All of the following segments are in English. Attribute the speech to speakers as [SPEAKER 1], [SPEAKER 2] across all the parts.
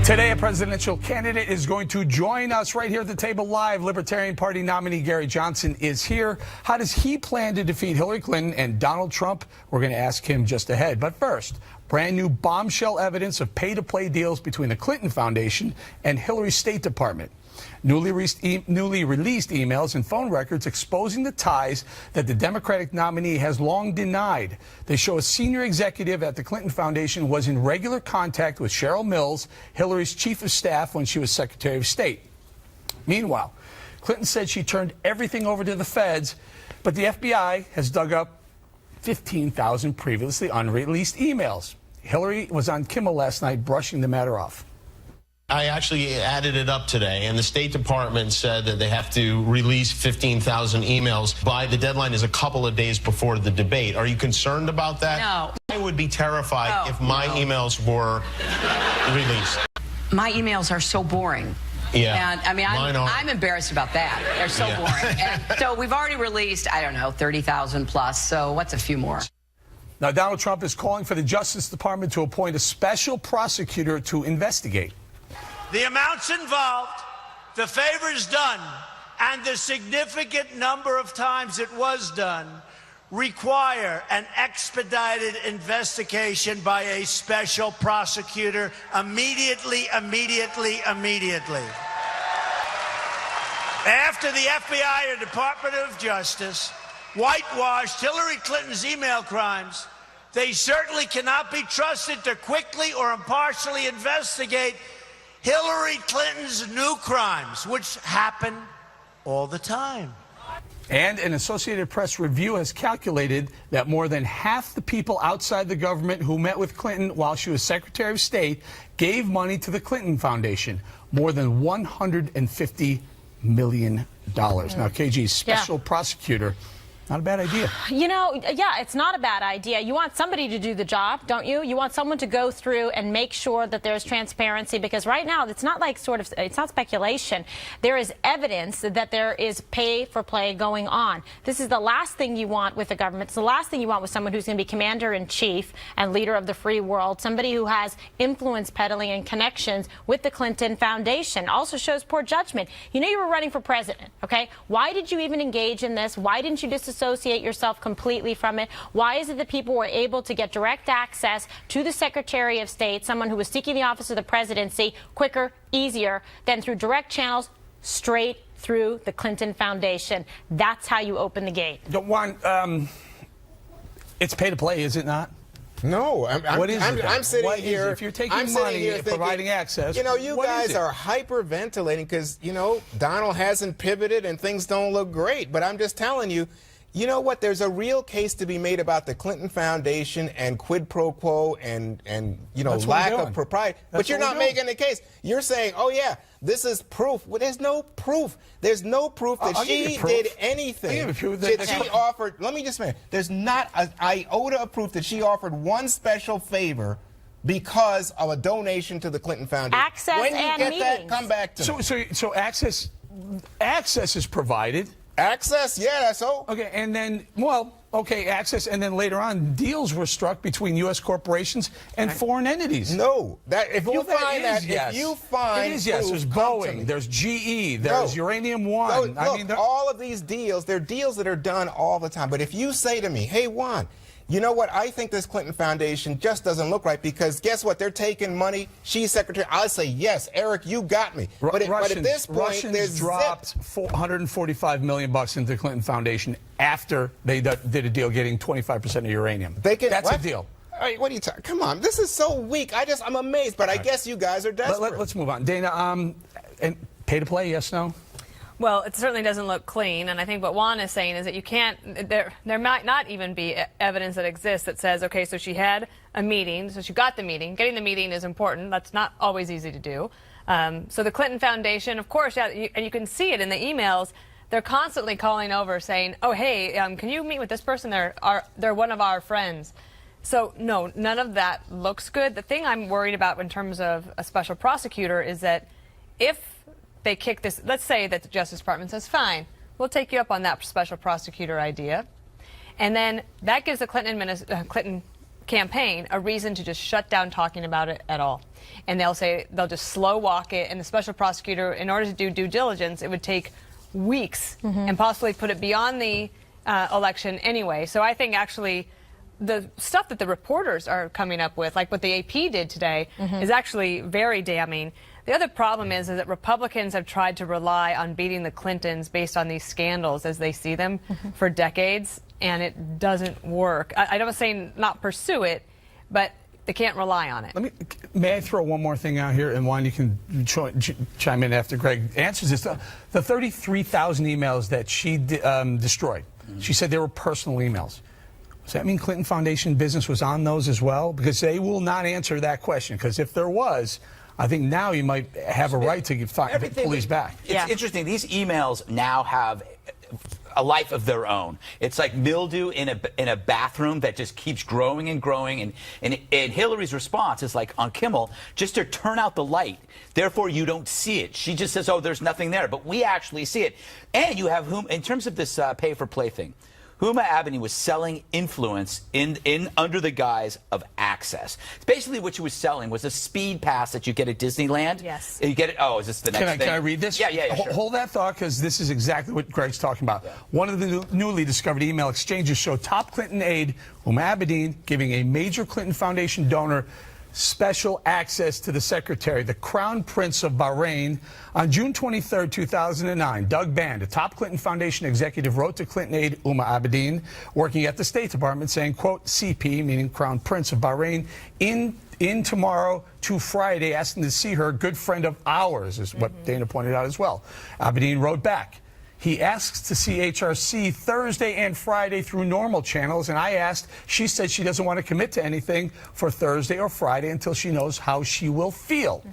[SPEAKER 1] Today, a presidential candidate is going to join us right here at the table live. Libertarian Party nominee Gary Johnson is here. How does he plan to defeat Hillary Clinton and Donald Trump? We're going to ask him just ahead. But first, brand new bombshell evidence of pay-to-play deals between the Clinton Foundation and Hillary's State Department. Newly released emails and phone records exposing the ties that the Democratic nominee has long denied. They show a senior executive at the Clinton Foundation was in regular contact with Cheryl Mills, Hillary's chief of staff, when she was Secretary of State. Meanwhile, Clinton said she turned everything over to the feds, but the FBI has dug up 15,000 previously unreleased emails. Hillary was on Kimmel last night brushing the matter off.
[SPEAKER 2] I actually added it up today, and the State Department said that they have to release 15,000 emails by the deadline is a couple of days before the debate. Are you concerned about that?
[SPEAKER 3] No.
[SPEAKER 2] I would be terrified if my emails were released.
[SPEAKER 3] My emails are so boring.
[SPEAKER 2] Yeah.
[SPEAKER 3] And I mean, I'm embarrassed about that. They're so boring. And so we've already released, I don't know, 30,000 plus. So what's a few more?
[SPEAKER 1] Now, Donald Trump is calling for the Justice Department to appoint a special prosecutor to investigate.
[SPEAKER 4] The amounts involved, the favors done, and the significant number of times it was done require an expedited investigation by a special prosecutor immediately. After the FBI or Department of Justice whitewashed Hillary Clinton's email crimes, they certainly cannot be trusted to quickly or impartially investigate Hillary Clinton's new crimes, which happen all the time.
[SPEAKER 1] And an Associated Press review has calculated that more than half the people outside the government who met with Clinton while she was Secretary of State gave money to the Clinton Foundation, more than $150 million. Now, KG's special prosecutor, not a bad idea.
[SPEAKER 5] You know, yeah, it's not a bad idea. You want somebody to do the job, don't you? You want someone to go through and make sure that there's transparency, because right now it's not like it's not speculation. There is evidence that there is pay for play going on. This is the last thing you want with the government. It's the last thing you want with someone who's going to be commander-in-chief and leader of the free world, somebody who has influence peddling and connections with the Clinton Foundation. Also shows poor judgment. You know you were running for president, okay? Why did you even engage in this? Why didn't you disassociate yourself completely from it? Why is it that people were able to get direct access to the Secretary of State, someone who was seeking the office of the presidency, quicker, easier than through direct channels straight through the Clinton Foundation? That's how you open the gate.
[SPEAKER 1] Juan, it's pay to play, is it not?
[SPEAKER 6] No, I'm sitting here.
[SPEAKER 1] If you're taking money and providing access,
[SPEAKER 6] you know, you guys are hyperventilating because, you know, Donald hasn't pivoted and things don't look great. But I'm just telling you, you know what? There's a real case to be made about the Clinton Foundation and quid pro quo and you know, lack of propriety. But you're not making the case. You're saying, oh yeah, this is proof. Well, there's no proof. There's no proof that she did anything. That she offered. Let me just say, there's not an iota of proof that she offered one special favor because of a donation to the Clinton Foundation.
[SPEAKER 5] Access
[SPEAKER 6] when you
[SPEAKER 5] and
[SPEAKER 6] get
[SPEAKER 5] meetings.
[SPEAKER 6] that, come back to me.
[SPEAKER 1] So access is provided.
[SPEAKER 6] Access, yeah, that's so.
[SPEAKER 1] Okay, and then, well, okay, access, and then later on, deals were struck between U.S. corporations and foreign entities.
[SPEAKER 6] No, that if you find that,
[SPEAKER 1] yes.
[SPEAKER 6] if you find
[SPEAKER 1] it is, yes. There's Boeing, there's GE, there's Uranium One.
[SPEAKER 6] Look, I mean, all of these deals, they're deals that are done all the time. But if you say to me, hey, Juan, you know what? I think this Clinton Foundation just doesn't look right because guess what? They're taking money. She's secretary. I'll say, yes, Eric, you got me. But at this point,
[SPEAKER 1] Russians dropped $145 million into the Clinton Foundation after they did a deal getting 25% of uranium. That's a deal.
[SPEAKER 6] All right, what are you talking? Come on, this is so weak. I'm amazed, but I guess you guys are desperate.
[SPEAKER 1] Let's move on. Dana, and pay to play, yes, no?
[SPEAKER 7] Well, it certainly doesn't look clean, and I think what Juan is saying is that you can't, there might not even be evidence that exists that says, okay, so she had a meeting, so she got the meeting. Getting the meeting is important. That's not always easy to do. So the Clinton Foundation, of course, and you can see it in the emails, they're constantly calling over saying, oh, hey, can you meet with this person? They're one of our friends. So, no, none of that looks good. The thing I'm worried about in terms of a special prosecutor is that if they kick this, let's say that the Justice Department says, fine, we'll take you up on that special prosecutor idea. And then that gives the Clinton campaign a reason to just shut down talking about it at all. And they'll just slow walk it, and the special prosecutor, in order to do due diligence, it would take weeks and possibly put it beyond the election anyway. So I think actually the stuff that the reporters are coming up with, like what the AP did today, is actually very damning. The other problem is that Republicans have tried to rely on beating the Clintons based on these scandals as they see them for decades, and it doesn't work. I don't say not pursue it, but they can't rely on it.
[SPEAKER 1] May I throw one more thing out here, and Juan, you can chime in after Greg answers this. The 33,000 emails that she destroyed, she said they were personal emails. Does that mean Clinton Foundation business was on those as well? Because they will not answer that question, because if there was, I think now you might have a right to find the police back.
[SPEAKER 8] It's interesting. These emails now have a life of their own. It's like mildew in a bathroom that just keeps growing and growing. And Hillary's response is like on Kimmel, just to turn out the light. Therefore, you don't see it. She just says, oh, there's nothing there. But we actually see it. And you have whom, in terms of this pay-for-play thing, Huma Abedin was selling influence in under the guise of access. Basically, what she was selling was a speed pass that you get at Disneyland.
[SPEAKER 7] Yes.
[SPEAKER 8] You get it. Oh, is this the next thing?
[SPEAKER 1] Can I read this?
[SPEAKER 8] Yeah, sure.
[SPEAKER 1] Hold that thought, because this is exactly what Greg's talking about. Yeah. One of the newly discovered email exchanges show top Clinton aide Huma Abedin giving a major Clinton Foundation donor special access to the secretary, the Crown Prince of Bahrain. On June 23, 2009, Doug Band, a top Clinton Foundation executive, wrote to Clinton aide Huma Abedin, working at the State Department, saying, quote, CP, meaning Crown Prince of Bahrain, in tomorrow to Friday, asking to see her, good friend of ours, is what Dana pointed out as well. Abedin wrote back, he asks to see HRC Thursday and Friday through normal channels, and I asked. She said she doesn't want to commit to anything for Thursday or Friday until she knows how she will feel.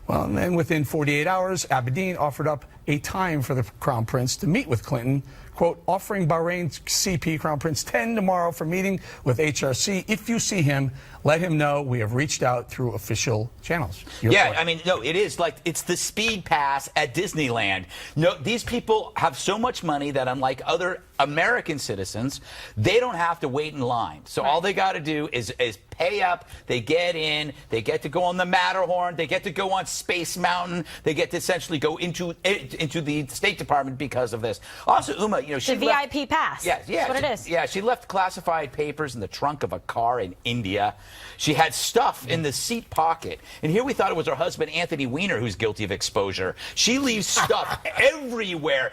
[SPEAKER 1] Well, and then within 48 hours, Abedin offered up a time for the Crown Prince to meet with Clinton, quote, offering Bahrain's CP, Crown Prince, 10 tomorrow for meeting with HRC. If you see him, let him know we have reached out through official channels.
[SPEAKER 8] I mean, no, it is like it's the speed pass at Disneyland. No, these people have so much money that, unlike other American citizens, they don't have to wait in line. So all they got to do is pay up. They get in. They get to go on the Matterhorn. They get to go on Space Mountain. They get to essentially go into the State Department because of this. Also, Huma, you know, she left,
[SPEAKER 5] VIP pass.
[SPEAKER 8] Yeah,
[SPEAKER 5] that's what it is.
[SPEAKER 8] Yeah, she left classified papers in the trunk of a car in India. She had stuff in the seat pocket. And here we thought it was her husband, Anthony Weiner, who's guilty of exposure. She leaves stuff everywhere.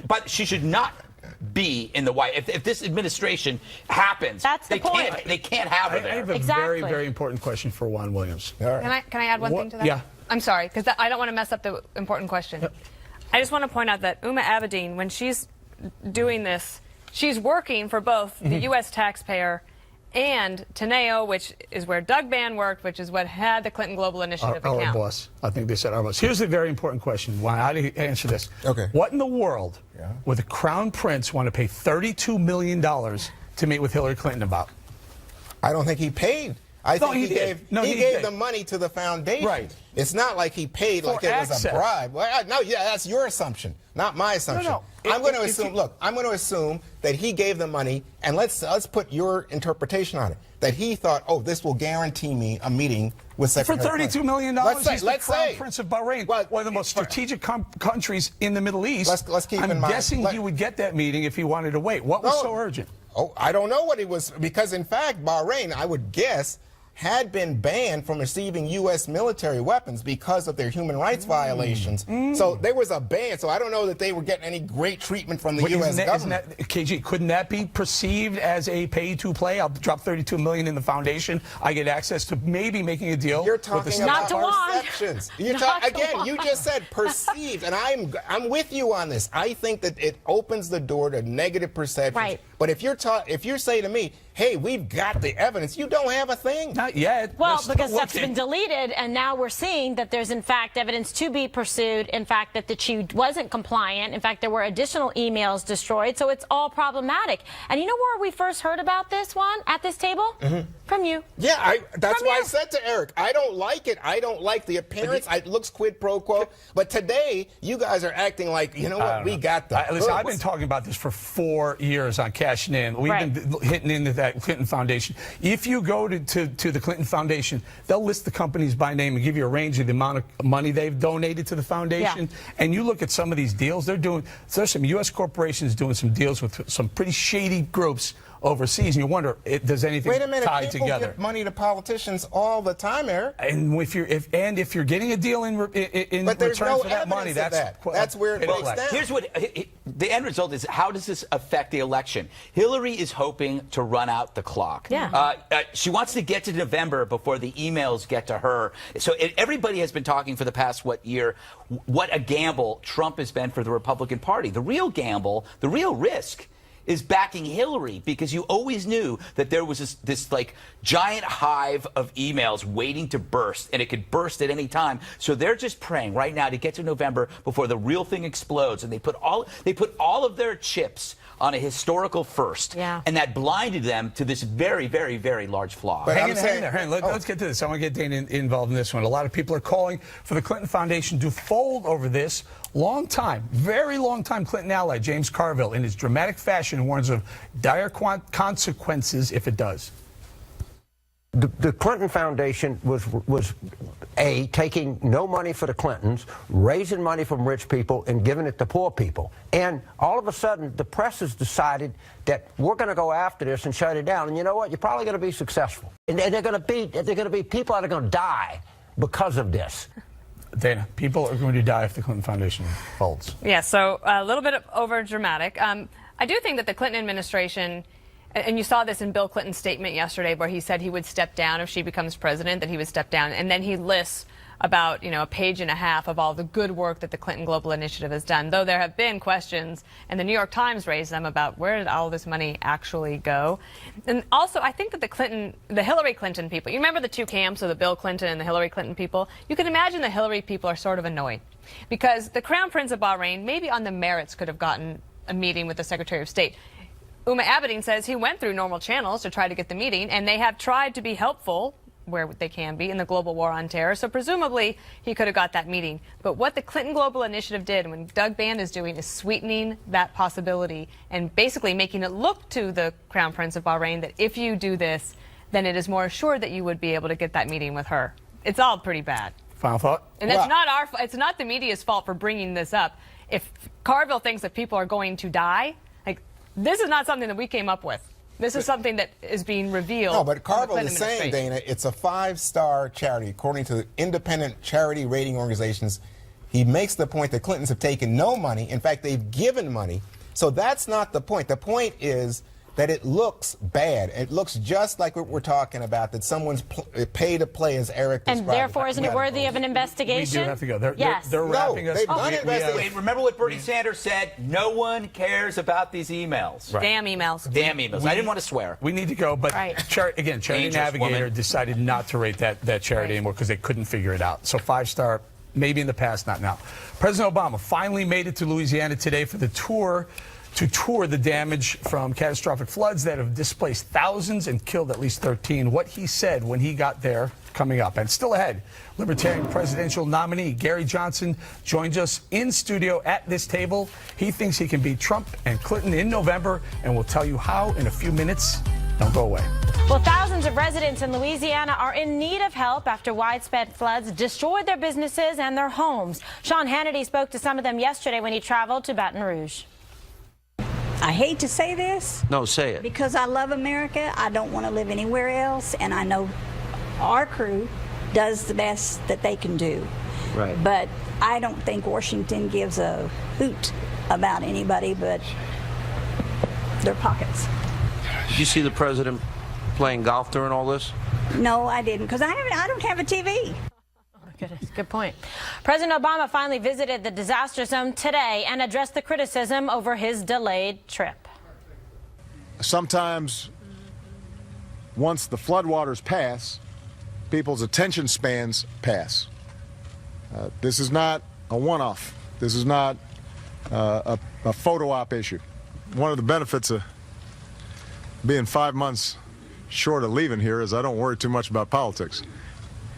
[SPEAKER 8] But she should not be in the White House. If this administration happens,
[SPEAKER 5] that's the point.
[SPEAKER 8] They can't have her there.
[SPEAKER 1] I have a very, very important question for Juan Williams.
[SPEAKER 6] All right.
[SPEAKER 7] Can I add one thing to that?
[SPEAKER 1] Yeah.
[SPEAKER 7] I'm sorry, because I don't want to mess up the important question. I just want to point out that Huma Abedin, when she's doing this, she's working for both the U.S. taxpayer and Teneo, which is where Doug Band worked, which is what had the Clinton Global Initiative account.
[SPEAKER 1] Our boss. I think they said our boss. Here's the very important question. Juan, how do you answer this?
[SPEAKER 6] Okay.
[SPEAKER 1] What in the world would the Crown Prince want to pay $32 million to meet with Hillary Clinton about?
[SPEAKER 6] I don't think he paid. I think he gave the money to the foundation.
[SPEAKER 1] Right.
[SPEAKER 6] It's not like he paid like it was a bribe. Well, no, that's your assumption, not my assumption. I'm going to assume. Look, I'm going to assume that he gave the money, and let's put your interpretation on it. That he thought, oh, this will guarantee me a meeting with Secretary
[SPEAKER 1] for $32 million.
[SPEAKER 6] Let's say,
[SPEAKER 1] he's the Crown Prince of Bahrain, one of the most strategic countries in the Middle East.
[SPEAKER 6] Let's keep in mind.
[SPEAKER 1] I'm guessing he would get that meeting if he wanted to wait. What was so urgent?
[SPEAKER 6] Oh, I don't know what it was, because in fact, Bahrain, I would guess, had been banned from receiving U.S. military weapons because of their human rights violations. So there was a ban. So I don't know that they were getting any great treatment from the U.S. government.
[SPEAKER 1] KG, couldn't that be perceived as a pay-to-play? I'll drop $32 million in the foundation. I get access to maybe making a deal.
[SPEAKER 6] You're talking about perceptions. You
[SPEAKER 1] You
[SPEAKER 6] just said perceived, and I'm with you on this. I think that it opens the door to negative perceptions.
[SPEAKER 5] Right.
[SPEAKER 6] But if you say to me, hey, we've got the evidence, you don't have a thing.
[SPEAKER 1] Not yet.
[SPEAKER 5] Well, because stuff's been deleted, and now we're seeing that there's, in fact, evidence to be pursued, in fact, that she wasn't compliant. In fact, there were additional emails destroyed, so it's all problematic. And you know where we first heard about this one, at this table? From you.
[SPEAKER 6] Yeah, that's why I said to Eric, I don't like it. I don't like the appearance. It looks quid pro quo. But today, you guys are acting like, you know what, we got that.
[SPEAKER 1] Listen, I've been talking about this for 4 years on Cash cashing in. We've been hitting into that Clinton Foundation. If you go to the Clinton Foundation, they'll list the companies by name and give you a range of the amount of money they've donated to the foundation. And you look at some of these deals, there's some U.S. corporations doing some deals with some pretty shady groups overseas, and you wonder, does anything tie together?
[SPEAKER 6] People give money to politicians all the time, Eric.
[SPEAKER 1] And if you're getting a deal in return for that money, that's where it breaks down.
[SPEAKER 8] Here's what the end result is. How does this affect the election? Hillary is hoping to run out the clock. She wants to get to November before the emails get to her. So everybody has been talking for the past year, what a gamble Trump has been for the Republican Party. The real gamble, the real risk, is backing Hillary, because you always knew that there was this like giant hive of emails waiting to burst, and it could burst at any time. So they're just praying right now to get to November before the real thing explodes, and they put all of their chips on a historical first, and that blinded them to this very, very, very large flaw.
[SPEAKER 1] But hang there. Let's get to this. I want to get Dana involved in this one. A lot of people are calling for the Clinton Foundation to fold over this. Very long time Clinton ally James Carville, in his dramatic fashion, warns of dire consequences if it does.
[SPEAKER 9] The Clinton Foundation was taking no money for the Clintons, raising money from rich people and giving it to poor people. And all of a sudden, the press has decided that we're going to go after this and shut it down. And you know what? You're probably going to be successful. And they're going to be people that are going to die because of this.
[SPEAKER 1] Dana, people are going to die if the Clinton Foundation folds.
[SPEAKER 7] Yeah, so a little bit over dramatic. I do think that the Clinton administration, and you saw this in Bill Clinton's statement yesterday, where he said he would step down if she becomes president, that he would step down. And then he lists about, a page and a half of all the good work that the Clinton Global Initiative has done, though there have been questions, and the New York Times raised them, about where did all this money actually go. And also, I think that the Hillary Clinton people, you remember the two camps of the Bill Clinton and the Hillary Clinton people? You can imagine the Hillary people are sort of annoyed, because the Crown Prince of Bahrain, maybe on the merits, could have gotten a meeting with the Secretary of State. Uma Abedin says he went through normal channels to try to get the meeting, and they have tried to be helpful where they can be in the global war on terror. So presumably he could have got that meeting. But what the Clinton Global Initiative did, and what Doug Band is doing, is sweetening that possibility and basically making it look to the Crown Prince of Bahrain that if you do this, then it is more assured that you would be able to get that meeting with her. It's all pretty bad.
[SPEAKER 1] Final thought?
[SPEAKER 7] And it's not the media's fault for bringing this up. If Carville thinks that people are going to die, this is not something that we came up with. This is something that is being revealed.
[SPEAKER 6] No, but Carville is saying, Dana, it's a 5-star charity, according to independent charity rating organizations. He makes the point that Clintons have taken no money. In fact, they've given money. So that's not the point. The point is that it looks bad. It looks just like what we're talking about, that someone's paid to play, as Eric described.
[SPEAKER 5] And therefore, isn't it worthy of an investigation?
[SPEAKER 1] We do have to go. They're
[SPEAKER 6] wrapping us. They've done
[SPEAKER 8] Wait, remember what Bernie Sanders said? No one cares about these emails.
[SPEAKER 7] Right. Damn emails.
[SPEAKER 8] Damn emails. I didn't want to swear.
[SPEAKER 1] We need to go, but Charity Navigator decided not to rate that charity anymore because they couldn't figure it out. So 5-star, maybe in the past, not now. President Obama finally made it to Louisiana today for the tour the damage from catastrophic floods that have displaced thousands and killed at least 13. What he said when he got there, coming up. And still ahead, Libertarian presidential nominee Gary Johnson joins us in studio at this table. He thinks he can beat Trump and Clinton in November, and we'll tell you how in a few minutes. Don't go away.
[SPEAKER 5] Well, thousands of residents in Louisiana are in need of help after widespread floods destroyed their businesses and their homes. Sean Hannity spoke to some of them yesterday when he traveled to Baton Rouge.
[SPEAKER 10] I hate to say this.
[SPEAKER 11] No, say it.
[SPEAKER 10] Because I love America. I don't want to live anywhere else. And I know our crew does the best that they can do.
[SPEAKER 11] Right.
[SPEAKER 10] But I don't think Washington gives a hoot about anybody but their pockets.
[SPEAKER 11] Did you see the president playing golf during all this?
[SPEAKER 10] No, I didn't. Because I don't have a TV.
[SPEAKER 5] Good point. President Obama finally visited the disaster zone today and addressed the criticism over his delayed trip.
[SPEAKER 12] Sometimes, once the floodwaters pass, people's attention spans pass. This is not a one-off. This is not a photo op issue. One of the benefits of being 5 months short of leaving here is I don't worry too much about politics.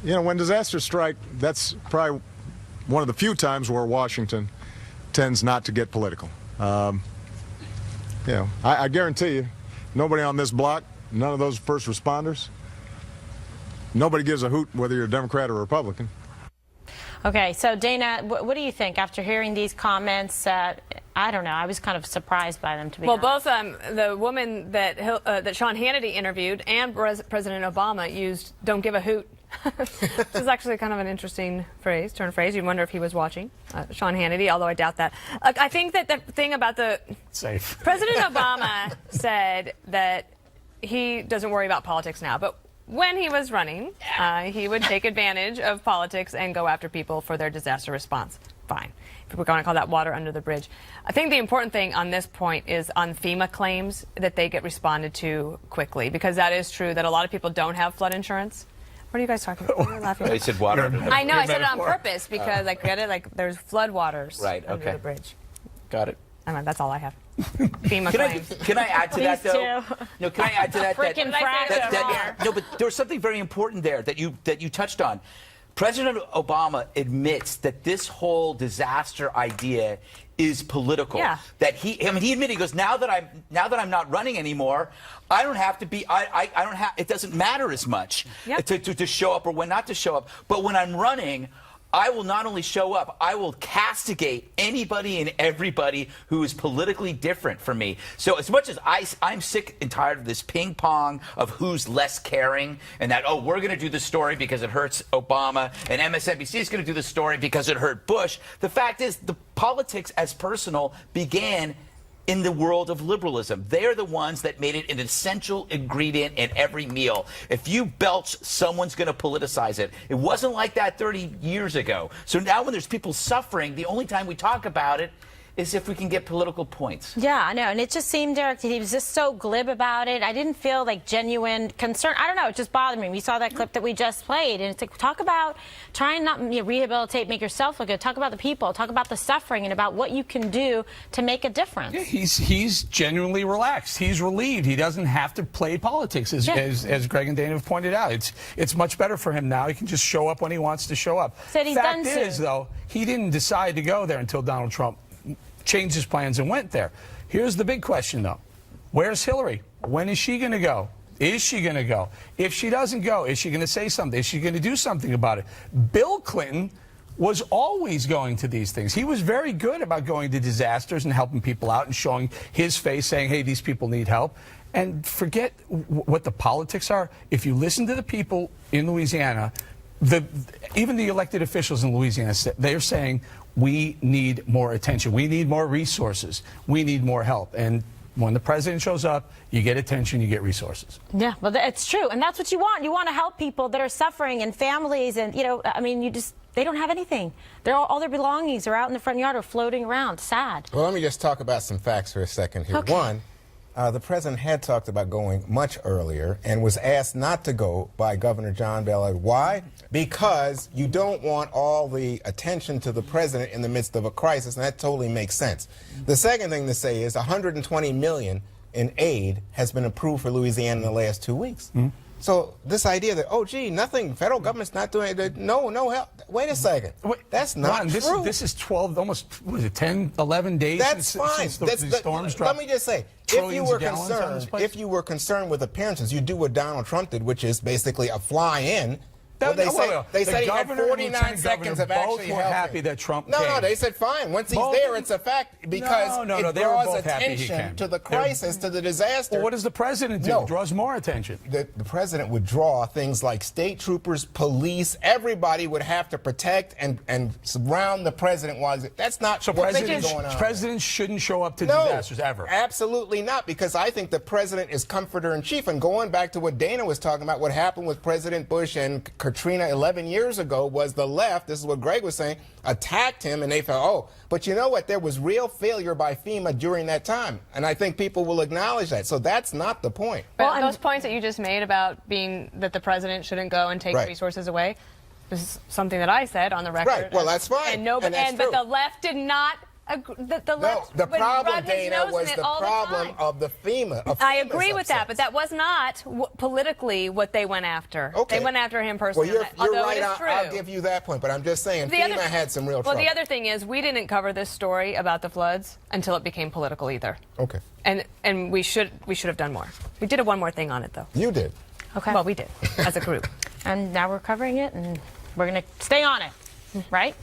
[SPEAKER 12] You know, when disasters strike, that's probably one of the few times where Washington tends not to get political. You know, I guarantee you, nobody on this block, none of those first responders, nobody gives a hoot whether you're a Democrat or Republican.
[SPEAKER 5] Okay, so Dana, what do you think after hearing these comments? I don't know. I was kind of surprised by them, to be honest.
[SPEAKER 7] Both the woman that Sean Hannity interviewed and President Obama used "don't give a hoot." This is actually kind of an interesting turn of phrase. You wonder if he was watching Sean Hannity, although I doubt that. I think that the thing about
[SPEAKER 1] safe.
[SPEAKER 7] President Obama said that he doesn't worry about politics now, but when he was running, he would take advantage of politics and go after people for their disaster response. Fine. If we're going to call that water under the bridge. I think the important thing on this point is on FEMA claims that they get responded to quickly, because that is true that a lot of people don't have flood insurance. What are you guys talking about? You're laughing.
[SPEAKER 8] They said water.
[SPEAKER 7] I know. I said it on purpose because I get it. Like there's flood waters under the bridge.
[SPEAKER 8] Got it.
[SPEAKER 7] That's all I have. FEMA claims.
[SPEAKER 8] Can I add to that, though? No, can I add to that?
[SPEAKER 5] Freaking
[SPEAKER 8] No, but there was something very important there that you touched on. President Obama admits that this whole disaster idea is political.
[SPEAKER 7] Yeah.
[SPEAKER 8] That he admitted, he goes, now that I'm not running anymore, I don't have to be. I don't have. It doesn't matter as much to show up or when not to show up. But when I'm running, I will not only show up, I will castigate anybody and everybody who is politically different from me. So as much as I'm sick and tired of this ping pong of who's less caring and that, oh, we're going to do the story because it hurts Obama and MSNBC is going to do the story because it hurt Bush. The fact is the politics as personal began in the world of liberalism. They're the ones that made it an essential ingredient in every meal. If you belch, someone's going to politicize it. It wasn't like that 30 years ago. So now when there's people suffering, the only time we talk about it is if we can get political points.
[SPEAKER 5] Yeah, I know. And it just seemed, Derek, that he was just so glib about it. I didn't feel like genuine concern. I don't know. It just bothered me. We saw that clip that we just played. And it's like, talk about trying not to rehabilitate, make yourself look good. Talk about the people. Talk about the suffering and about what you can do to make a difference.
[SPEAKER 1] Yeah, he's genuinely relaxed. He's relieved. He doesn't have to play politics, as Greg and Dana have pointed out. It's much better for him now. He can just show up when he wants to show up.
[SPEAKER 5] Said he's
[SPEAKER 1] Fact
[SPEAKER 5] done
[SPEAKER 1] is,
[SPEAKER 5] soon.
[SPEAKER 1] though, he didn't decide to go there until Donald Trump changed his plans and went there. Here's the big question, though. Where's Hillary? When is she going to go? Is she going to go? If she doesn't go, is she going to say something? Is she going to do something about it? Bill Clinton was always going to these things. He was very good about going to disasters and helping people out and showing his face, saying, hey, these people need help. And forget what the politics are. If you listen to the people in Louisiana, even the elected officials in Louisiana, they're saying, we need more attention. We need more resources. We need more help. And when the president shows up, you get attention, you get resources.
[SPEAKER 5] Yeah, well, it's true. And that's what you want. You want to help people that are suffering and families. And, I mean, they don't have anything. All their belongings are out in the front yard or floating around. Sad.
[SPEAKER 6] Well, let me just talk about some facts for a second here.
[SPEAKER 5] Okay.
[SPEAKER 6] One, the president had talked about going much earlier and was asked not to go by Governor John Bel. Why? Because you don't want all the attention to the president in the midst of a crisis, and that totally makes sense. The second thing to say is $120 million in aid has been approved for Louisiana in the last 2 weeks. Mm-hmm. So this idea that, oh, gee, nothing, federal government's not doing it, no help. Wait a second. That's not true.
[SPEAKER 1] This is 12, almost, was it 10, 11 days
[SPEAKER 6] That's fine.
[SPEAKER 1] since the storms dropped?
[SPEAKER 6] Let me just say, if you were concerned with appearances, you do what Donald Trump did, which is basically a fly-in. Well, they said he had 49 seconds of actually
[SPEAKER 1] both were happy that Trump
[SPEAKER 6] came.
[SPEAKER 1] No,
[SPEAKER 6] they said fine. Once he's there, it's a fact because it draws attention to the crisis, to the disaster.
[SPEAKER 1] Well, what does the president do? It draws more attention.
[SPEAKER 6] The president would draw things like state troopers, police, everybody would have to protect and surround the president. That's not what's going on.
[SPEAKER 1] Presidents shouldn't show up to disasters ever.
[SPEAKER 6] Absolutely not, because I think the president is comforter in chief. And going back to what Dana was talking about, what happened with President Bush and Katrina 11 years ago was the left, this is what Greg was saying, attacked him and they felt, oh, but you know what, there was real failure by FEMA during that time. And I think people will acknowledge that. So that's not the point.
[SPEAKER 7] But those points that you just made about that the president shouldn't go and take resources away, this is something that I said on the record.
[SPEAKER 6] Right, well, that's fine.
[SPEAKER 7] But the left did not
[SPEAKER 6] The problem, Dana, was the problem of the FEMA.
[SPEAKER 7] I agree with that, but that was not politically what they went after.
[SPEAKER 6] Okay.
[SPEAKER 7] They went after him personally.
[SPEAKER 6] Well, you're right.
[SPEAKER 7] It is true.
[SPEAKER 6] I'll give you that point, but I'm just saying FEMA had some real trouble.
[SPEAKER 7] Well, the other thing is we didn't cover this story about the floods until it became political either.
[SPEAKER 6] Okay.
[SPEAKER 7] And we should have done more. We did one more thing on it, though.
[SPEAKER 6] You did.
[SPEAKER 5] Okay.
[SPEAKER 7] Well, we did as a group.
[SPEAKER 5] And now we're covering it, and we're going to stay on it, right?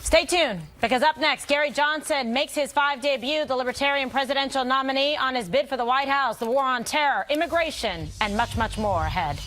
[SPEAKER 5] Stay tuned, because up next, Gary Johnson makes his 5 debut, the Libertarian presidential nominee, on his bid for the White House, the war on terror, immigration, and much, much more ahead.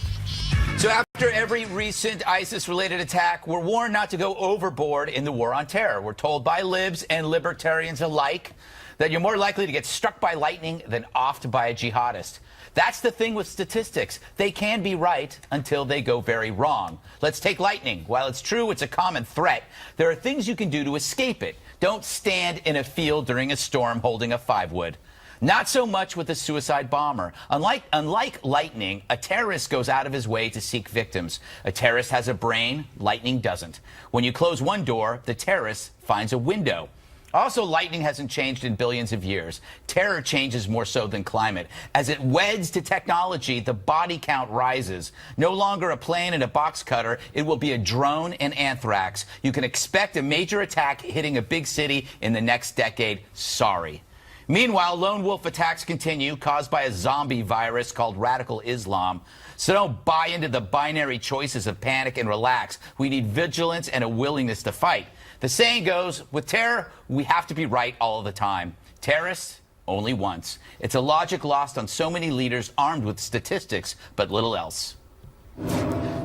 [SPEAKER 8] So after every recent ISIS-related attack, we're warned not to go overboard in the war on terror. We're told by libs and libertarians alike that you're more likely to get struck by lightning than offed by a jihadist. That's the thing with statistics. They can be right until they go very wrong. Let's take lightning. While it's true it's a common threat, there are things you can do to escape it. Don't stand in a field during a storm holding a 5-wood. Not so much with a suicide bomber. Unlike lightning, a terrorist goes out of his way to seek victims. A terrorist has a brain, lightning doesn't. When you close one door, the terrorist finds a window. Also, lightning hasn't changed in billions of years. Terror changes more so than climate. As it weds to technology, the body count rises. No longer a plane and a box cutter, it will be a drone and anthrax. You can expect a major attack hitting a big city in the next decade. Sorry. Meanwhile, lone wolf attacks continue, caused by a zombie virus called radical Islam. So don't buy into the binary choices of panic and relax. We need vigilance and a willingness to fight. The saying goes, with terror, we have to be right all the time. Terrorists, only once. It's a logic lost on so many leaders armed with statistics, but little else.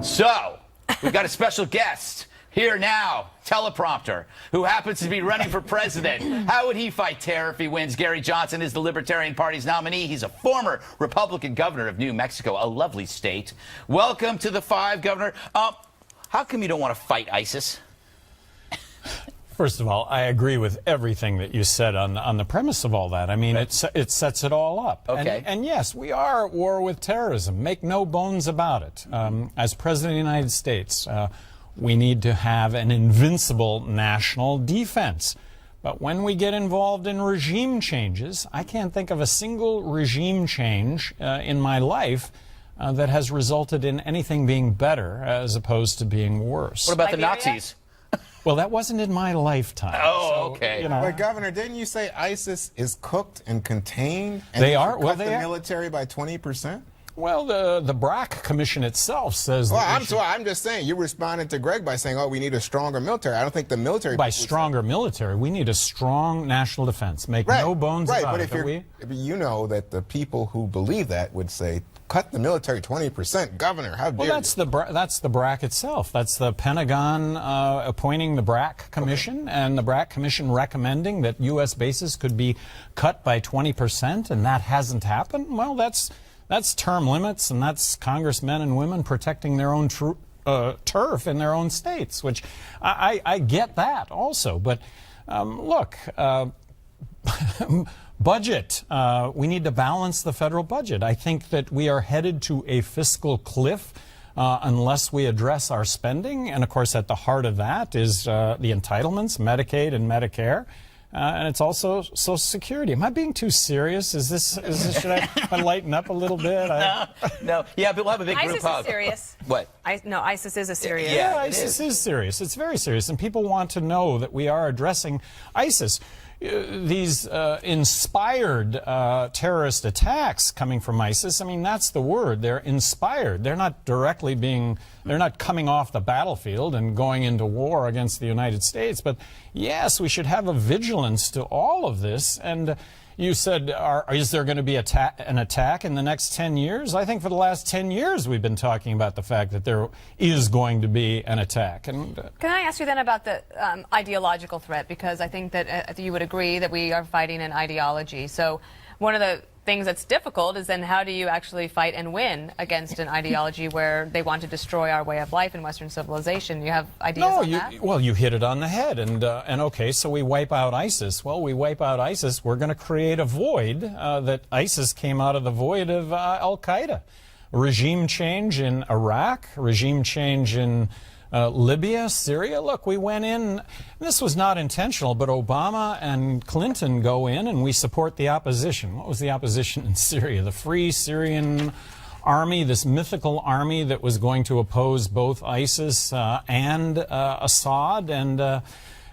[SPEAKER 8] So, we've got a special guest here now, teleprompter, who happens to be running for president. How would he fight terror if he wins? Gary Johnson is the Libertarian Party's nominee. He's a former Republican governor of New Mexico, a lovely state. Welcome to the Five, Governor. How come you don't want to fight ISIS?
[SPEAKER 13] First of all, I agree with everything that you said on the premise of all that. I mean, it sets it all up.
[SPEAKER 8] Okay.
[SPEAKER 13] And yes, we are at war with terrorism. Make no bones about it. As President of the United States, we need to have an invincible national defense. But when we get involved in regime changes, I can't think of a single regime change in my life that has resulted in anything being better as opposed to being worse.
[SPEAKER 8] What about the Nazis?
[SPEAKER 13] Well, that wasn't in my lifetime.
[SPEAKER 8] Oh, okay.
[SPEAKER 13] You know.
[SPEAKER 6] But Governor, didn't you say ISIS is cooked and contained? And
[SPEAKER 13] They are. Well,
[SPEAKER 6] cut
[SPEAKER 13] they
[SPEAKER 6] the
[SPEAKER 13] are.
[SPEAKER 6] military by 20%?
[SPEAKER 13] Well, the BRAC Commission itself says.
[SPEAKER 6] Well,
[SPEAKER 13] that
[SPEAKER 6] I'm just saying. You responded to Greg by saying, "Oh, we need a stronger military." I don't think the military.
[SPEAKER 13] by stronger military, we need a strong national defense. Make no bones
[SPEAKER 6] right,
[SPEAKER 13] about
[SPEAKER 6] but
[SPEAKER 13] it.
[SPEAKER 6] if you know that the people who believe that would say, "Cut the military 20%, Governor." How dare
[SPEAKER 13] Well, that's the BRAC itself. That's the Pentagon appointing the BRAC Commission, and the BRAC Commission recommending that U.S. bases could be cut by 20%, and that hasn't happened. Well, that's term limits, and that's congressmen and women protecting their own turf in their own states, which I get that also. But look, budget. We need to balance the federal budget. I think that we are headed to a fiscal cliff unless we address our spending. And of course, at the heart of that is the entitlements, Medicaid and Medicare. And it's also Social Security. Am I being too serious? Should I lighten up a little bit?
[SPEAKER 8] No. Yeah, but we'll have a big group
[SPEAKER 7] ISIS is serious.
[SPEAKER 8] What?
[SPEAKER 7] No, ISIS is a serious.
[SPEAKER 13] Yeah, ISIS is serious. It's very serious. And people want to know that we are addressing ISIS. These inspired terrorist attacks coming from ISIS, I mean, that's the word. They're inspired. They're not they're not coming off the battlefield and going into war against the United States. But yes, we should have a vigilance to all of this. And you said, is there going to be an attack in the next 10 years? I think for the last 10 years we've been talking about the fact that there is going to be an attack. And
[SPEAKER 7] Can I ask you then about the ideological threat? Because I think that you would agree that we are fighting an ideology. So one of the things that's difficult is then how do you actually fight and win against an ideology where they want to destroy our way of life in Western civilization? You have ideas on that?
[SPEAKER 13] Well, you hit it on the head. And okay, so we wipe out ISIS. Well, we wipe out ISIS. We're going to create a void that ISIS came out of the void of Al-Qaeda. Regime change in Iraq, regime change in Libya, Syria. Look, we went in. This was not intentional, but Obama and Clinton go in and we support the opposition. What was the opposition in Syria? The Free Syrian Army, this mythical army that was going to oppose both ISIS and Assad,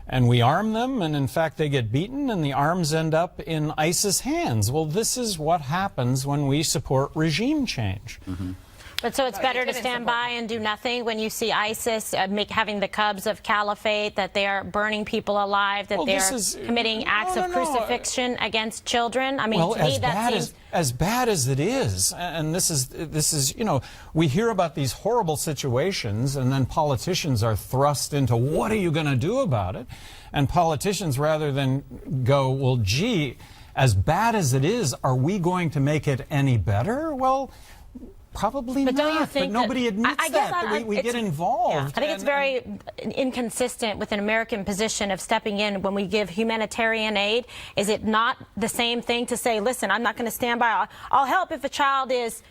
[SPEAKER 13] and we arm them, and in fact they get beaten, and the arms end up in ISIS hands. Well, this is what happens when we support regime change.
[SPEAKER 8] Mm-hmm.
[SPEAKER 5] But so it's better to stand by and do nothing when you see ISIS having the cubs of caliphate, that they are burning people alive, that they're committing acts of crucifixion against children. I mean,
[SPEAKER 13] well,
[SPEAKER 5] to me that seems...
[SPEAKER 13] as bad as it is, and this is, you know, we hear about these horrible situations, and then politicians are thrust into, what are you going to do about it? And politicians, rather than go, well, gee, as bad as it is, are we going to make it any better? Well, probably
[SPEAKER 5] but
[SPEAKER 13] not,
[SPEAKER 5] don't you think
[SPEAKER 13] but nobody admits that we get involved.
[SPEAKER 5] Yeah, I think it's very inconsistent with an American position of stepping in when we give humanitarian aid. Is it not the same thing to say, listen, I'm not going to stand by. I'll help if a child is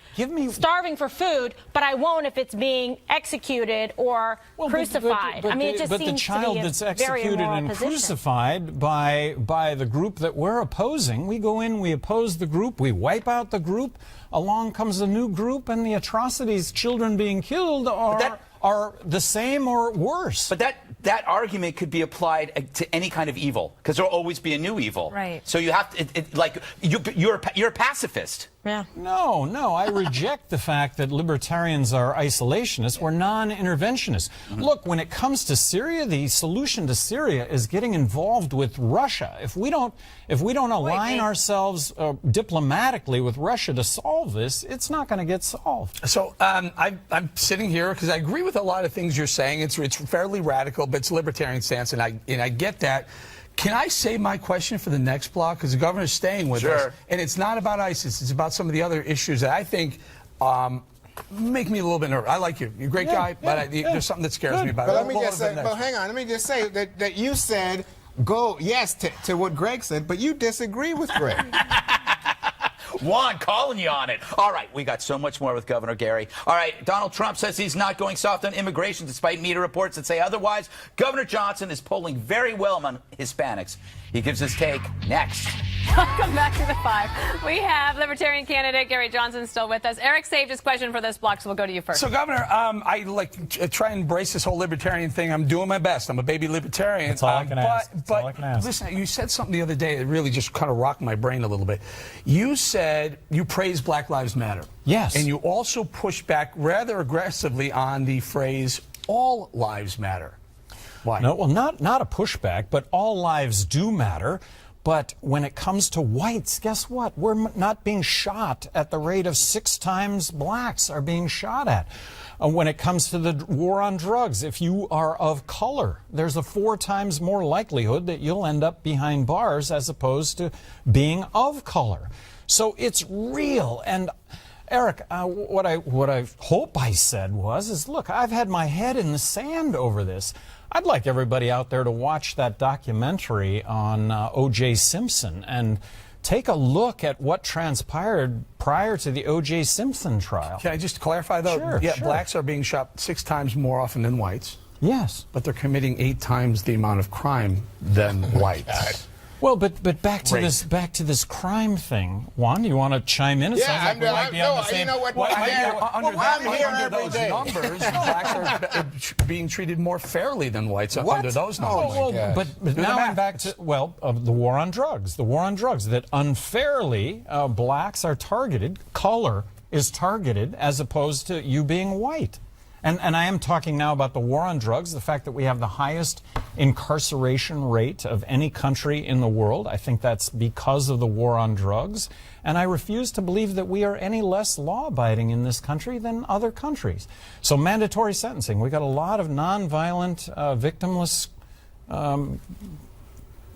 [SPEAKER 5] starving for food, but I won't if it's being executed or crucified. I mean, it just seems
[SPEAKER 13] the child
[SPEAKER 5] to be
[SPEAKER 13] that's
[SPEAKER 5] a very
[SPEAKER 13] executed
[SPEAKER 5] immoral
[SPEAKER 13] and
[SPEAKER 5] position.
[SPEAKER 13] crucified by the group that we're opposing, we go in, we oppose the group, we wipe out the group, along comes a new group, and the atrocities, children being killed, are the same or worse.
[SPEAKER 8] But that argument could be applied to any kind of evil, because there'll always be a new evil.
[SPEAKER 7] Right.
[SPEAKER 8] So you have to, like, you're a pacifist.
[SPEAKER 5] Yeah.
[SPEAKER 13] No, I reject the fact that libertarians are isolationists. We're non-interventionists.
[SPEAKER 8] Mm-hmm.
[SPEAKER 13] Look, when it comes to Syria, the solution to Syria is getting involved with Russia. If we don't align ourselves diplomatically with Russia to solve this, it's not going to get solved.
[SPEAKER 1] So I'm sitting here because I agree with a lot of things you're saying. It's fairly radical, but it's a libertarian stance, and I get that. Can I save my question for the next block? Because the governor's staying with us. And it's not about ISIS. It's about some of the other issues that I think make me a little bit nervous. I like you. You're a great guy, but there's something that scares me about it.
[SPEAKER 6] Let me just say, but hang on. Let me just say that you said go yes to what Greg said, but you disagree with Greg.
[SPEAKER 8] Juan, calling you on it. All right, we got so much more with Governor Gary. All right, Donald Trump says he's not going soft on immigration despite media reports that say otherwise. Governor Johnson is polling very well among Hispanics. He gives his take next.
[SPEAKER 7] Welcome back to the Five. We have Libertarian candidate Gary Johnson still with us. Eric saved his question for this block, so we'll go to you first.
[SPEAKER 1] So, Governor, I try and embrace this whole libertarian thing. I'm doing my best. I'm a baby libertarian.
[SPEAKER 13] That's all I can ask.
[SPEAKER 1] But listen, you said something the other day that really just kind of rocked my brain a little bit. You said you praised Black Lives Matter.
[SPEAKER 13] Yes.
[SPEAKER 1] And you also pushed back rather aggressively on the phrase all lives matter. Why?
[SPEAKER 13] No, well, not a pushback, but all lives do matter. But when it comes to whites, guess what? We're not being shot at the rate of 6 times blacks are being shot at. When it comes to the war on drugs, if you are of color, there's a 4 times more likelihood that you'll end up behind bars as opposed to being of color. So it's real. And Eric, what I hope I said is, look, I've had my head in the sand over this. I'd like everybody out there to watch that documentary on O.J. Simpson and take a look at what transpired prior to the O.J. Simpson trial.
[SPEAKER 1] Can I just clarify, though?
[SPEAKER 13] Sure.
[SPEAKER 1] Blacks are being shot 6 times more often than whites.
[SPEAKER 13] Yes.
[SPEAKER 1] But they're committing 8 times the amount of crime than whites.
[SPEAKER 13] Well, but back to this crime thing. Juan, you want to chime in? It sounds like we might be on the same.
[SPEAKER 6] You know what?
[SPEAKER 1] Under those numbers, blacks are being treated more fairly than whites under those numbers.
[SPEAKER 13] But now I'm back to the war on drugs. The war on drugs, that unfairly blacks are targeted. Color is targeted as opposed to you being white. And I am talking now about the war on drugs, the fact that we have the highest incarceration rate of any country in the world. I think that's because of the war on drugs. And I refuse to believe that we are any less law-abiding in this country than other countries. So mandatory sentencing. We got a lot of nonviolent,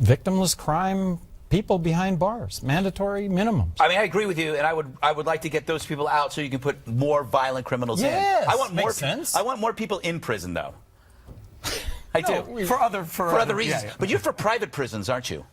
[SPEAKER 13] victimless crime people behind bars. Mandatory minimums.
[SPEAKER 8] I mean, I agree with you, and I would like to get those people out so you can put more violent criminals in.
[SPEAKER 13] Yes,
[SPEAKER 8] I want more
[SPEAKER 13] makes sense.
[SPEAKER 8] I want more people in prison, though. I do.
[SPEAKER 1] For other
[SPEAKER 8] reasons.
[SPEAKER 1] Yeah.
[SPEAKER 8] But you're for private prisons, aren't you?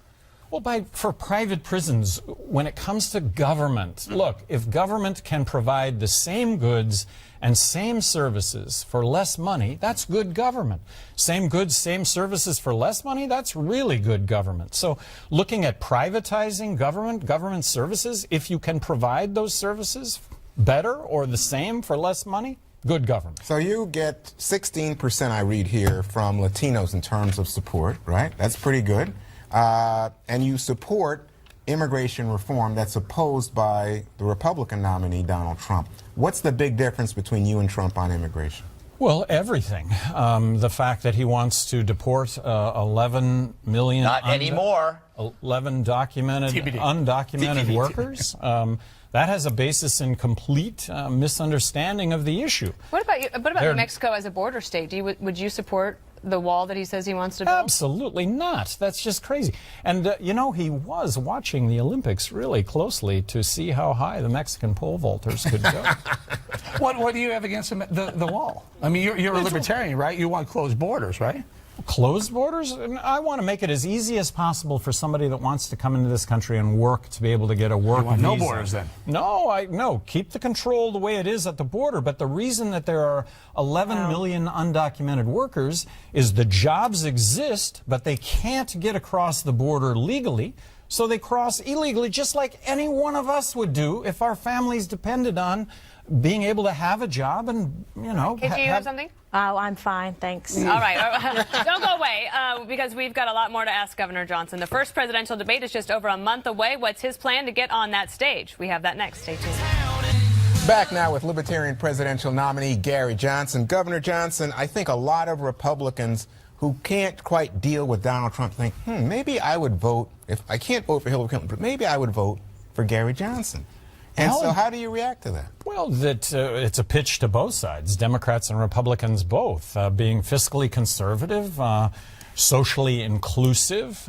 [SPEAKER 13] Well, for private prisons, when it comes to government, look, if government can provide the same goods and same services for less money, that's good government. Same goods, same services for less money, that's really good government. So looking at privatizing government services, if you can provide those services better or the same for less money, good government.
[SPEAKER 6] So you get 16%, I read here, from Latinos in terms of support, right? That's pretty good. And you support immigration reform that's opposed by the Republican nominee, Donald Trump. What's the big difference between you and Trump on immigration?
[SPEAKER 13] Well, everything. The fact that he wants to deport 11 million...
[SPEAKER 8] Not anymore.
[SPEAKER 13] 11 undocumented workers. That has a basis in complete misunderstanding of the issue.
[SPEAKER 7] What about New Mexico as a border state? Would you support the wall that he says he wants to build?
[SPEAKER 13] Absolutely not. That's just crazy. And, you know, he was watching the Olympics really closely to see how high the Mexican pole vaulters could go.
[SPEAKER 1] What do you have against the wall? I mean, you're a libertarian, right? You want closed borders, right?
[SPEAKER 13] Closed borders? I want to make it as easy as possible for somebody that wants to come into this country and work to be able to get a work visa.
[SPEAKER 1] No borders, then?
[SPEAKER 13] No, keep the control the way it is at the border. But the reason that there are 11 million undocumented workers is the jobs exist, but they can't get across the border legally. So they cross illegally, just like any one of us would do if our families depended on being able to have a job and, you know...
[SPEAKER 7] Kate, do you have something?
[SPEAKER 5] Oh, I'm fine, thanks.
[SPEAKER 7] All right. Don't go away, because we've got a lot more to ask Governor Johnson. The first presidential debate is just over a month away. What's his plan to get on that stage? We have that next. Stay tuned.
[SPEAKER 6] Back now with Libertarian presidential nominee Gary Johnson. Governor Johnson, I think a lot of Republicans who can't quite deal with Donald Trump think, maybe I would vote, if I can't vote for Hillary Clinton, but maybe I would vote for Gary Johnson. And so how do you react to that?
[SPEAKER 13] Well, it's a pitch to both sides, Democrats and Republicans both, being fiscally conservative, socially inclusive,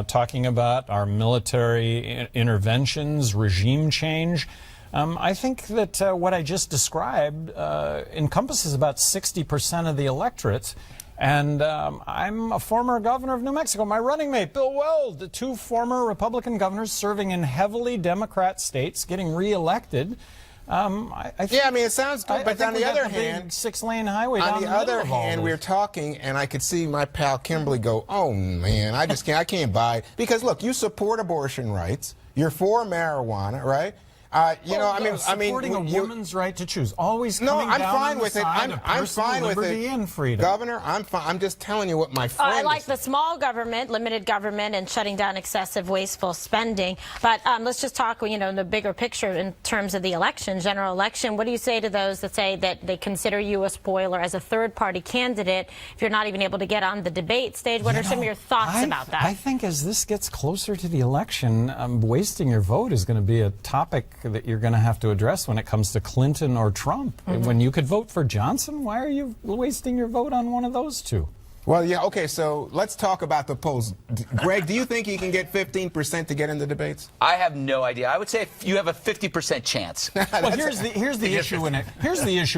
[SPEAKER 13] talking about our military interventions, regime change. I think that what I just described encompasses about 60% of the electorate. And I'm a former governor of New Mexico. My running mate, Bill Weld, the two former Republican governors serving in heavily Democrat states, getting reelected.
[SPEAKER 6] I mean, it sounds good, but on the other hand,
[SPEAKER 13] 6-lane highway.
[SPEAKER 6] On the other hand, we're talking, and I could see my pal Kimberly go, "Oh man, I can't buy it." Because look, you support abortion rights, you're for marijuana, right?
[SPEAKER 13] Supporting a woman's right to choose, always coming
[SPEAKER 6] I'm
[SPEAKER 13] down
[SPEAKER 6] fine
[SPEAKER 13] on
[SPEAKER 6] with
[SPEAKER 13] the
[SPEAKER 6] it.
[SPEAKER 13] side of
[SPEAKER 6] I'm fine with
[SPEAKER 13] liberty
[SPEAKER 6] it,
[SPEAKER 13] and freedom.
[SPEAKER 6] Governor. I'm fine. I'm just telling you what my friend.
[SPEAKER 5] I like the small government, limited government, and shutting down excessive, wasteful spending. But let's just talk, in the bigger picture in terms of the election, general election. What do you say to those that say that they consider you a spoiler as a third-party candidate if you're not even able to get on the debate stage? What are some of your thoughts about that?
[SPEAKER 13] I think as this gets closer to the election, wasting your vote is going to be a topic that you're going to have to address when it comes to Clinton or Trump. When you could vote for Johnson, why are you wasting your vote on one of those two?
[SPEAKER 6] Well, yeah, okay, so let's talk about the polls. Greg, do you think you can get 15% to get in the debates?
[SPEAKER 8] I have no idea. I would say you have a 50% chance.
[SPEAKER 13] Well, here's the issue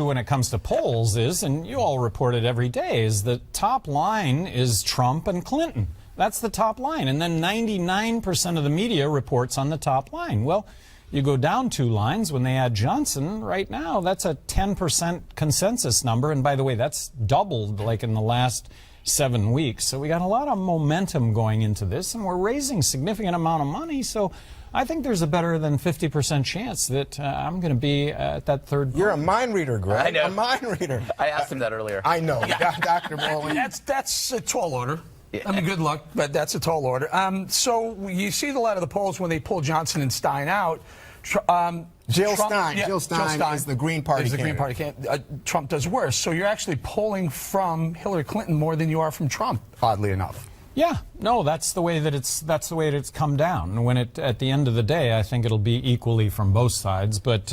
[SPEAKER 13] when it comes to polls is, and you all report it every day, is the top line is Trump and Clinton. That's the top line. And then 99% of the media reports on the top line. Well, you go down 2 lines when they add Johnson. Right now, that's a 10% consensus number. And by the way, that's doubled like in the last 7 weeks. So we got a lot of momentum going into this, and we're raising significant amount of money. So I think there's a better than 50% chance that I'm going to be at that third.
[SPEAKER 6] You're a mind reader, Greg.
[SPEAKER 8] I know.
[SPEAKER 6] A mind reader.
[SPEAKER 8] I asked him that earlier.
[SPEAKER 6] I know, Dr. Bowling.
[SPEAKER 1] That's a tall order. I mean, good luck, but that's a tall order. So you see a lot of the polls when they pull Johnson and Stein out.
[SPEAKER 6] Jill Stein is the Green Party candidate.
[SPEAKER 1] Trump does worse. So you're actually polling from Hillary Clinton more than you are from Trump, oddly enough.
[SPEAKER 13] Yeah, no, that's the way that it's come down. When at the end of the day, I think it'll be equally from both sides. But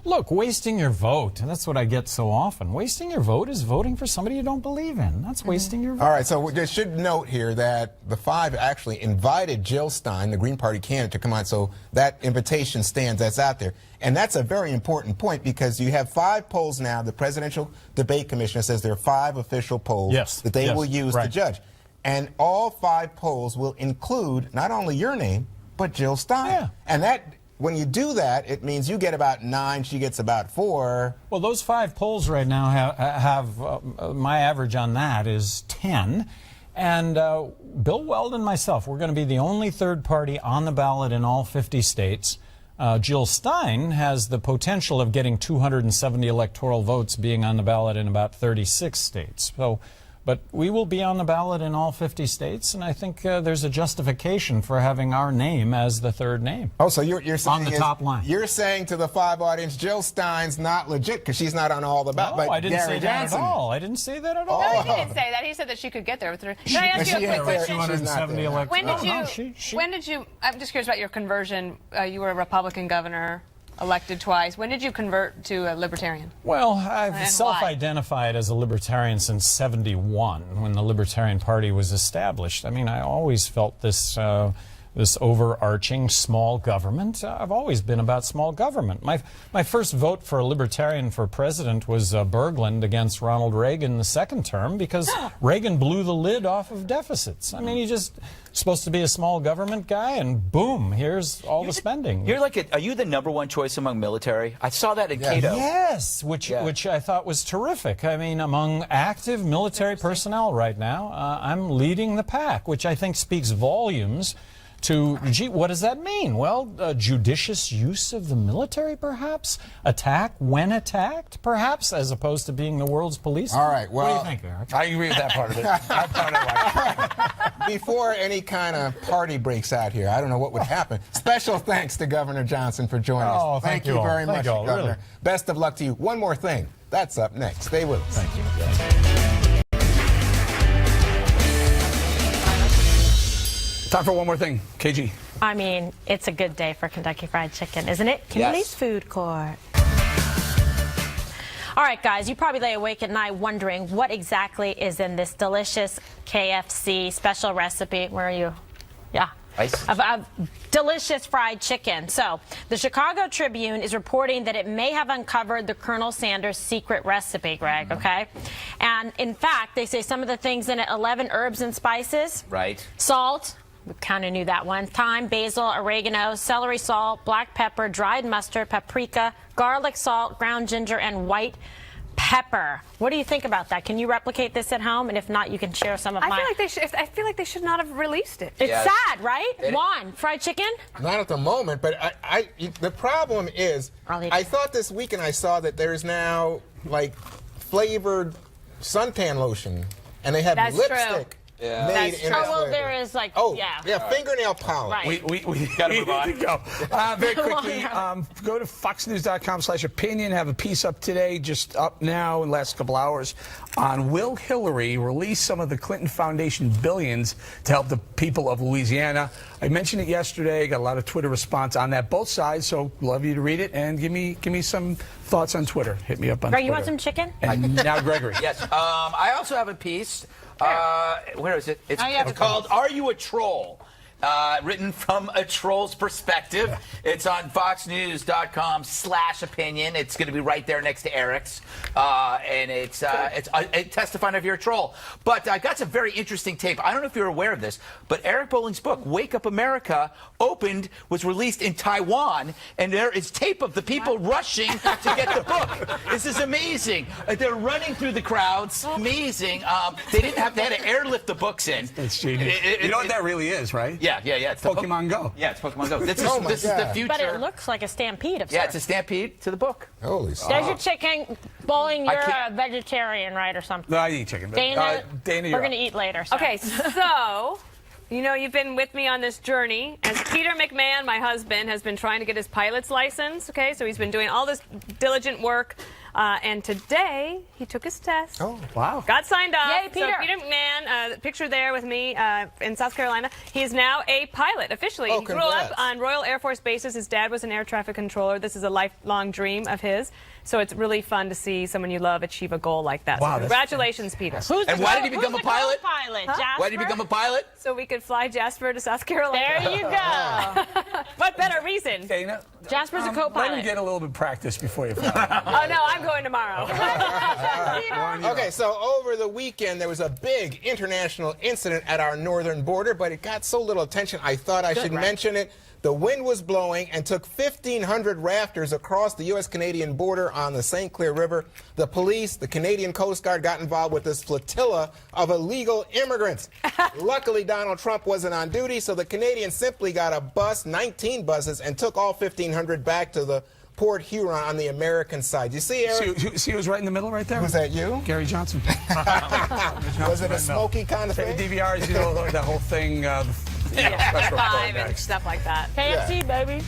[SPEAKER 13] look, wasting your vote, and that's what I get so often. Wasting your vote is voting for somebody you don't believe in. That's wasting your vote.
[SPEAKER 6] All right, so we just should note here that the Five actually invited Jill Stein, the Green Party candidate, to come on. So that invitation stands. That's out there. And that's a very important point because you have 5 polls now. The Presidential Debate Commissioner says there are 5 official polls that they will use to judge. and all 5 polls will include not only your name, but Jill Stein.
[SPEAKER 13] Yeah.
[SPEAKER 6] And that, when you do that, it means you get about 9, she gets about 4.
[SPEAKER 13] Well, those 5 polls right now have my average on that is 10. And Bill Weld and myself, we're going to be the only third party on the ballot in all 50 states. Jill Stein has the potential of getting 270 electoral votes being on the ballot in about 36 states. But we will be on the ballot in all 50 states, and I think there's a justification for having our name as the third name.
[SPEAKER 6] Oh, so you're saying
[SPEAKER 13] on the top line.
[SPEAKER 6] You're saying to the 5 audience, Jill Stein's not legit because she's not on all the ballot.
[SPEAKER 13] No,
[SPEAKER 6] but
[SPEAKER 13] I didn't
[SPEAKER 6] Gary
[SPEAKER 13] say that
[SPEAKER 6] Johnson.
[SPEAKER 13] at all. I didn't say that at all.
[SPEAKER 7] No, he didn't say that. He said that she could get there with her. Can I ask you a quick question?
[SPEAKER 13] 270 electoral.
[SPEAKER 7] When did you? I'm just curious about your conversion. You were a Republican governor, elected twice. When did you convert to a libertarian?
[SPEAKER 13] Well, I've
[SPEAKER 7] And
[SPEAKER 13] self-identified as a libertarian since '71, when the Libertarian Party was established. I mean, I always felt this overarching small government. I've always been about small government. My first vote for a libertarian for president was Bergland against Ronald Reagan the second term, because Reagan blew the lid off of deficits. I mean, he just supposed to be a small government guy, and boom, here's all the spending.
[SPEAKER 8] You're like, are you the #1 choice among military? I saw that in Cato.
[SPEAKER 13] Yes, which I thought was terrific. I mean, among active military personnel right now, I'm leading the pack, which I think speaks volumes to, gee, what does that mean? Well, judicious use of the military, perhaps? Attack when attacked, perhaps, as opposed to being the world's police?
[SPEAKER 6] All right, well,
[SPEAKER 1] What do you think, Eric? I agree with that part of it. That part I like.
[SPEAKER 6] Before any kind of party breaks out here, I don't know what would happen. Special thanks to Governor Johnson for joining us.
[SPEAKER 13] Oh, thank you all.
[SPEAKER 6] Very
[SPEAKER 13] Thank
[SPEAKER 6] much,
[SPEAKER 13] you all,
[SPEAKER 6] Governor.
[SPEAKER 13] really.
[SPEAKER 6] Best of luck to you. One more thing. That's up next. Stay with us.
[SPEAKER 13] Thank you.
[SPEAKER 1] Time for one more thing. KG.
[SPEAKER 5] I mean, it's a good day for Kentucky Fried Chicken, isn't it? Kimberly's Food Court. All right, guys, you probably lay awake at night wondering what exactly is in this delicious KFC special recipe. Where are you? Yeah. Of delicious fried chicken. So, the Chicago Tribune is reporting that it may have uncovered the Colonel Sanders secret recipe, Greg, okay? And in fact, they say some of the things in it, 11 herbs and spices.
[SPEAKER 8] Right.
[SPEAKER 5] Salt. We kind of knew that one. Thyme, basil, oregano, celery salt, black pepper, dried mustard, paprika, garlic salt, ground ginger, and white pepper. What do you think about that? Can you replicate this at home? And if not, you can share some of mine.
[SPEAKER 7] I feel like they should not have released it.
[SPEAKER 5] It's sad, right? Juan, fried chicken?
[SPEAKER 6] Not at the moment, but the problem is, I thought this weekend I saw that there's now, like, flavored suntan lotion, and they have lipstick.
[SPEAKER 8] Yeah.
[SPEAKER 6] Made in that
[SPEAKER 5] well,
[SPEAKER 6] flavor.
[SPEAKER 5] there is like,
[SPEAKER 6] fingernail polish.
[SPEAKER 5] Right.
[SPEAKER 1] We gotta move on. Go. Very quickly, go to foxnews.com/opinion. Have a piece up today, just up now in the last couple hours, on will Hillary release some of the Clinton Foundation billions to help the people of Louisiana? I mentioned it yesterday. Got a lot of Twitter response on that, both sides. So love you to read it and give me some thoughts on Twitter. Hit me up on
[SPEAKER 5] Greg,
[SPEAKER 1] Twitter.
[SPEAKER 5] you want some chicken?
[SPEAKER 1] And now Gregory.
[SPEAKER 8] Yes. I also have a piece. Where is it? It's called "Are You a Troll?" Written from a troll's perspective. It's on foxnews.com/opinion. It's going to be right there next to Eric's, and it's testifying if you're a troll. But I got some very interesting tape. I don't know if you're aware of this, but Eric Bolling's book "Wake Up America" was released in Taiwan, and there is tape of the people rushing to get the book. This is amazing. They're running through the crowds. Amazing. They had to airlift the books in.
[SPEAKER 1] That's genius. You know what that really is, right?
[SPEAKER 8] Yeah. It's
[SPEAKER 1] Pokemon Go.
[SPEAKER 8] Yeah, it's Pokemon Go. This is the future.
[SPEAKER 5] But it looks like a stampede of
[SPEAKER 8] Yeah,
[SPEAKER 5] sorts.
[SPEAKER 8] it's a stampede to the book.
[SPEAKER 6] Holy
[SPEAKER 5] There's your chicken. Bowling, you're a vegetarian, right, or something?
[SPEAKER 1] No, I eat chicken.
[SPEAKER 5] Dana,
[SPEAKER 1] Dana,
[SPEAKER 5] we're going to eat later. So.
[SPEAKER 7] Okay, so, you know, you've been with me on this journey. As Peter McMahon, my husband, has been trying to get his pilot's license, okay? So he's been doing all this diligent work. And today, he took his test.
[SPEAKER 1] Oh, wow.
[SPEAKER 7] Got signed off.
[SPEAKER 5] Yay, Peter.
[SPEAKER 7] So Peter McMahon, picture there with me in South Carolina. He is now a pilot, officially.
[SPEAKER 6] Oh,
[SPEAKER 7] he grew up on Royal Air Force bases. His dad was an air traffic controller. This is a lifelong dream of his. So it's really fun to see someone you love achieve a goal like that.
[SPEAKER 1] Wow,
[SPEAKER 7] so congratulations, Peter.
[SPEAKER 8] And why did he become a pilot?
[SPEAKER 5] Huh?
[SPEAKER 8] Why did he become a pilot?
[SPEAKER 7] So we could fly Jasper to South Carolina.
[SPEAKER 5] There you go.
[SPEAKER 7] What better reason?
[SPEAKER 1] Dana,
[SPEAKER 5] Jasper's a co-pilot.
[SPEAKER 1] Let him get a little bit of practice before you fly.
[SPEAKER 7] Oh, no, I'm going tomorrow.
[SPEAKER 6] Okay, so over the weekend, there was a big international incident at our northern border, but it got so little attention, I thought I should mention it. The wind was blowing and took 1,500 rafters across the U.S.-Canadian border on the St. Clair River. The police, the Canadian Coast Guard got involved with this flotilla of illegal immigrants. Luckily, Donald Trump wasn't on duty, so the Canadians simply got a bus, 19 buses, and took all 1,500 back to the Port Huron on the American side. You see, Eric?
[SPEAKER 1] See who's right in the middle right there?
[SPEAKER 6] Was that you?
[SPEAKER 1] Gary Johnson.
[SPEAKER 6] Was it a smoky kind of thing?
[SPEAKER 1] DVRs, you know, that whole thing.
[SPEAKER 7] Yeah, 5 and stuff like that.
[SPEAKER 5] KFC, baby.